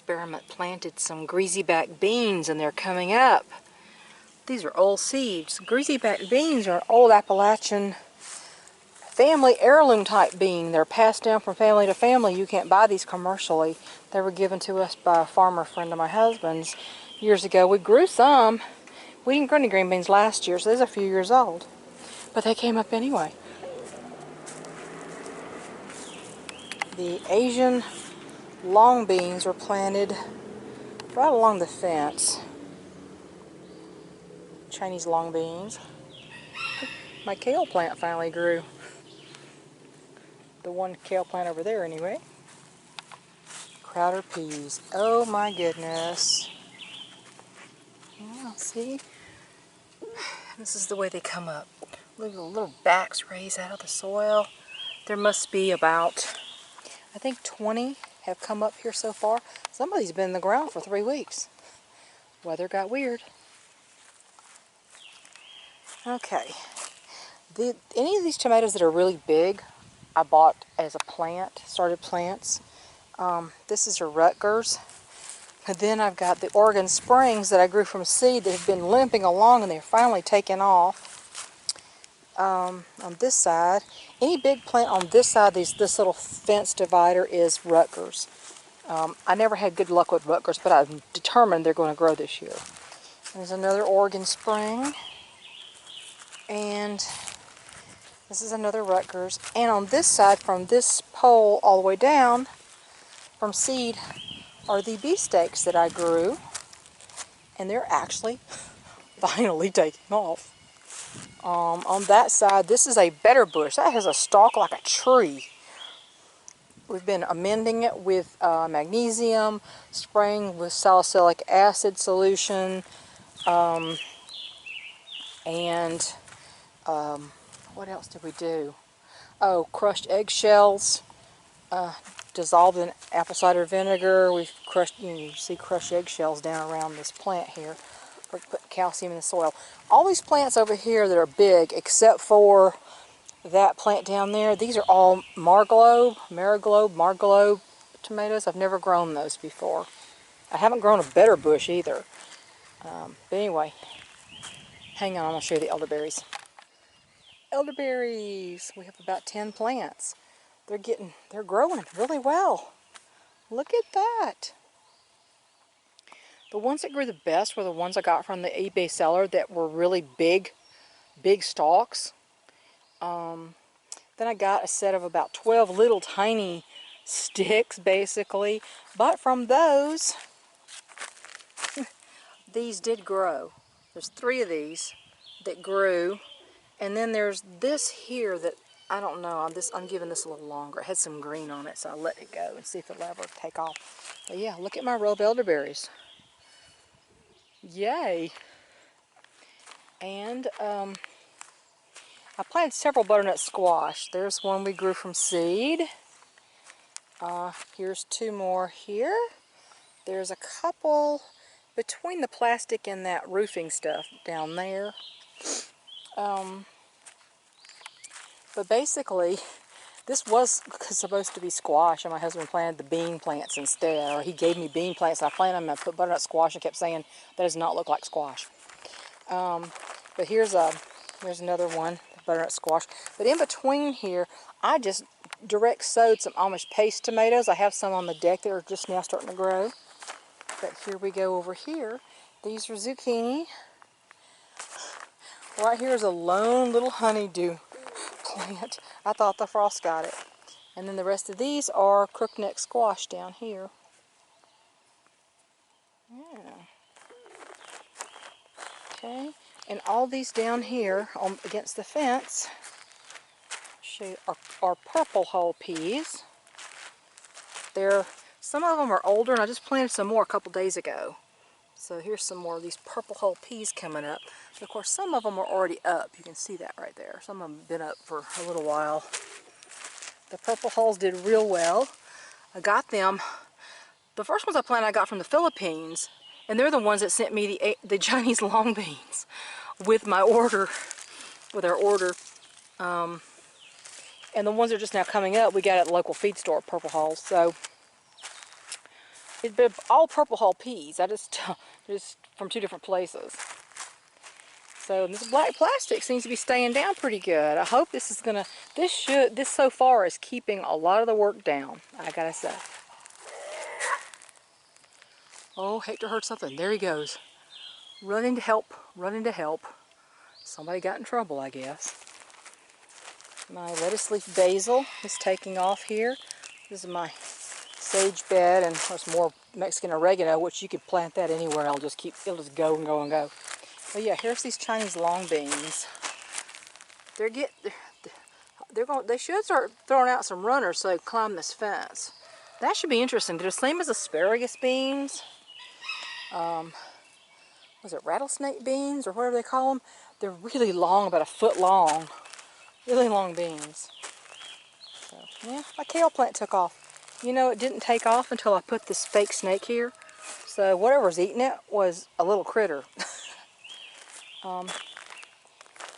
experiment planted some greasy-back beans, and they're coming up. These are old seeds. Greasy-back beans are an old Appalachian family heirloom type bean. They're passed down from family to family. You can't buy these commercially. They were given to us by a farmer friend of my husband's years ago. We grew some. We didn't grow any green beans last year, so these are a few years old. But they came up anyway. The Asian long beans were planted right along the fence. Chinese long beans. My kale plant finally grew. The one kale plant over there anyway. Crowder peas. Oh my goodness. Yeah, see? This is the way they come up. Look at the little backs raise out of the soil. There must be about, I think 20 have come up here so far. Some of these have been in the ground for 3 weeks. Weather got weird. Okay. Any of these tomatoes that are really big, I bought as a plant, started plants. This is a Rutgers. And then I've got the Oregon Springs that I grew from seed that have been limping along, and they're finally taking off. On this side, any big plant on this side, this little fence divider is Rutgers. I never had good luck with Rutgers, but I'm determined they're going to grow this year. There's another Oregon Spring. And this is another Rutgers. And on this side, from this pole all the way down, from seed, are the beefsteaks that I grew. And they're actually finally taking off. On that side, this is a better bush. That has a stalk like a tree. We've been amending it with magnesium, spraying with salicylic acid solution, and what else did we do? Oh, crushed eggshells, dissolved in apple cider vinegar. We've crushed, you see crushed eggshells down around this plant here. We're putting calcium in the soil. All these plants over here that are big, except for that plant down there, these are all Marglobe tomatoes. I've never grown those before. I haven't grown a better bush either. But anyway, hang on, I'm going to show you the elderberries. Elderberries! We have about 10 plants. They're growing really well. Look at that. The ones that grew the best were the ones I got from the eBay seller that were really big stalks. Then I got a set of about 12 little tiny sticks, basically. But from those, these did grow. There's 3 of these that grew. And then there's this here that, I don't know, I'm giving this a little longer. It had some green on it, so I let it go and see if it'll ever take off. But yeah, look at my row of elderberries. Yay! And I planted several butternut squash. There's one we grew from seed. Here's 2 more here. There's a couple between the plastic and that roofing stuff down there. But basically, this was supposed to be squash, and my husband planted the bean plants instead. Or he gave me bean plants, and I planted them, and I put butternut squash, and kept saying, that does not look like squash. But there's another one, butternut squash. But in between here, I just direct sowed some Amish paste tomatoes. I have some on the deck that are just now starting to grow. But here we go over here. These are zucchini. Right here is a lone little honeydew plant. I thought the frost got it. And then the rest of these are crookneck squash down here. Yeah. Okay. And all these down here against the fence are purple hull peas. Some of them are older, and I just planted some more a couple days ago. So here's some more of these purple hull peas coming up. But of course, some of them are already up. You can see that right there. Some of them have been up for a little while. The purple hulls did real well. I got them. The first ones I planted I got from the Philippines, and they're the ones that sent me the Chinese long beans with my order, with our order. And the ones that are just now coming up, we got at the local feed store, purple hulls. So They're all purple hull peas. I just from two different places. So this black plastic seems to be staying down pretty good. I hope this is gonna, this so far is keeping a lot of the work down, I gotta say. Oh, Hector heard something. There he goes. Running to help, running to help. Somebody got in trouble, I guess. My lettuce leaf basil is taking off here. This is my sage bed, and there's more Mexican oregano, which you could plant that anywhere. It'll just go and go and go. But yeah, here's these Chinese long beans. They should start throwing out some runners so they can climb this fence. That should be interesting. They're the same as asparagus beans. Was it rattlesnake beans or whatever they call them? They're really long, about a foot long. Really long beans. So, yeah, my kale plant took off. You know, it didn't take off until I put this fake snake here. So whatever's eating it was a little critter.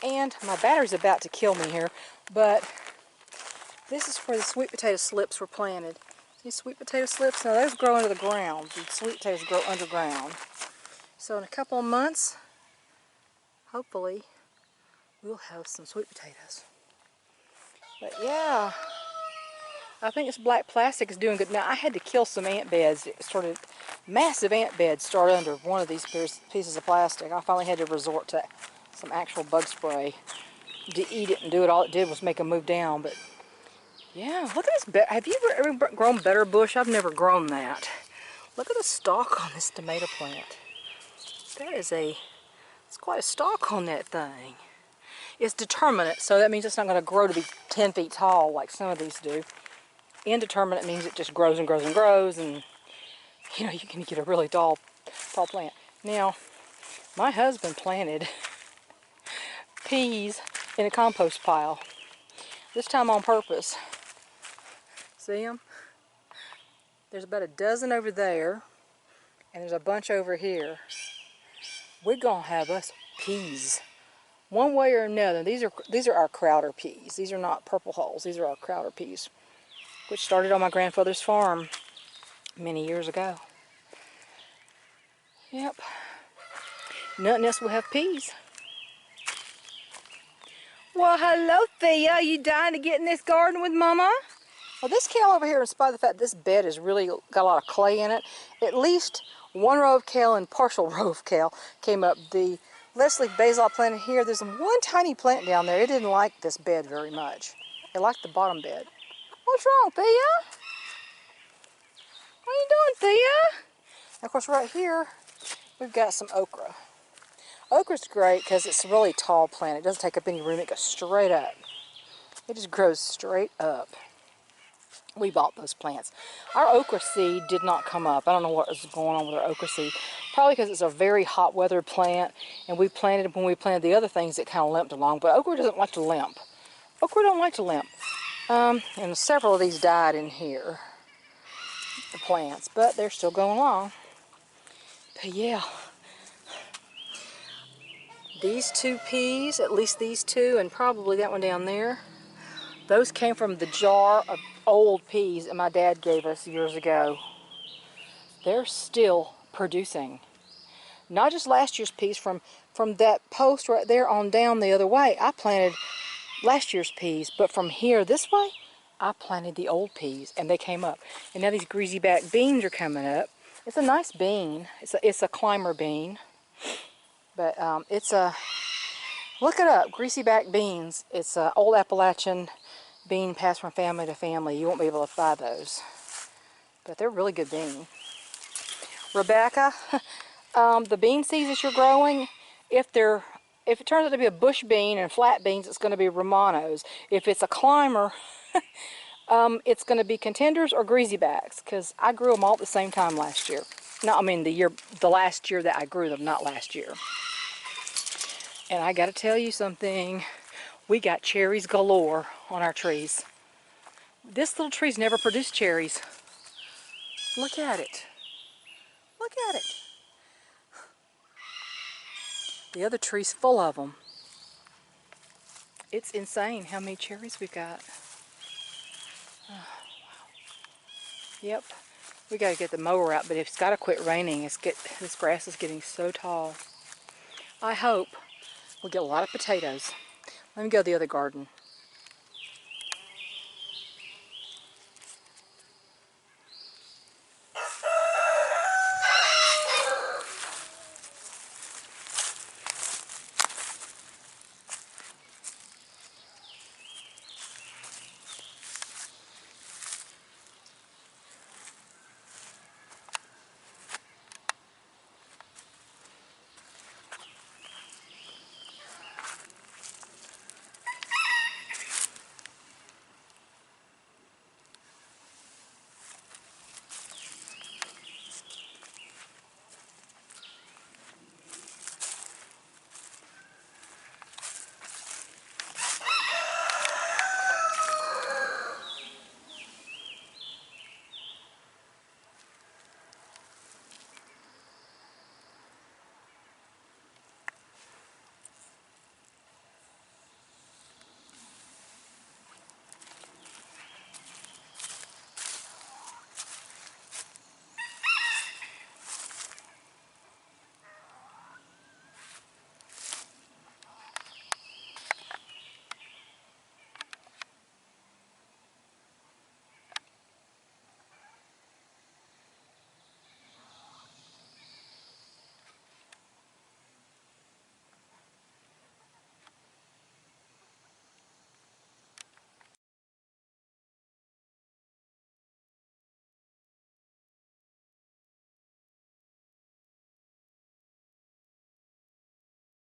And my battery's about to kill me here, but this is where the sweet potato slips were planted. See sweet potato slips? Now those grow under the ground. The sweet potatoes grow underground. So in a couple of months, hopefully, we'll have some sweet potatoes. But yeah, I think this black plastic is doing good. Now I had to kill some ant beds. Massive ant beds started under one of these pieces of plastic. I finally had to resort to some actual bug spray to eat it and do it. All it did was make them move down. But yeah, look at this bed. Have you ever grown better bush? I've never grown that. Look at the stalk on this tomato plant. It's quite a stalk on that thing. It's determinate, so that means it's not going to grow to be 10 feet tall like some of these do. Indeterminate means it just grows and grows and grows, and you know, you can get a really tall plant. Now, my husband planted peas in a compost pile. This time on purpose. See them? There's about a dozen over there, and there's a bunch over here. We're gonna have us peas, one way or another. These are our Crowder peas. These are not purple hulls. These are our Crowder peas, which started on my grandfather's farm many years ago. Yep. Nothing else will have peas. Well, hello, Thea. You dying to get in this garden with Mama? Well, this kale over here, in spite of the fact this bed has really got a lot of clay in it, at least one row of kale and partial row of kale came up. The lettuce leaf basil I planted here, there's one tiny plant down there. It didn't like this bed very much. It liked the bottom bed. What's wrong, Thea? What are you doing, Thea? And of course, right here, we've got some okra. Okra's great because it's a really tall plant. It doesn't take up any room. It goes straight up. It just grows straight up. We bought those plants. Our okra seed did not come up. I don't know what was going on with our okra seed. Probably because it's a very hot weather plant, and we planted it when we planted the other things that kind of limped along. But okra doesn't like to limp. Okra don't like to limp. And several of these died in here, the plants, but they're still going along. But yeah, these two peas, at least these two, and probably that one down there, those came from the jar of old peas that my dad gave us years ago. They're still producing. Not just last year's peas, from that post right there on down the other way, I planted last year's peas, but from here this way, I planted the old peas, and they came up. And now these greasy back beans are coming up. It's a nice bean. It's a climber bean, but look it up, greasy back beans. It's an old Appalachian bean passed from family to family. You won't be able to buy those, but they're really good bean. Rebecca, the bean seeds that you're growing, if it turns out to be a bush bean and flat beans, it's going to be Romanos. If it's a climber, it's going to be contenders or greasy backs, because I grew them all at the same time last year. No, I mean the last year that I grew them, not last year. And I got to tell you something. We got cherries galore on our trees. This little tree's never produced cherries. Look at it. Look at it. The other tree's full of them. It's insane how many cherries we've got. Oh, wow. Yep. We got to get the mower out, but it's got to quit raining. This grass is getting so tall. I hope we'll get a lot of potatoes. Let me go to the other garden.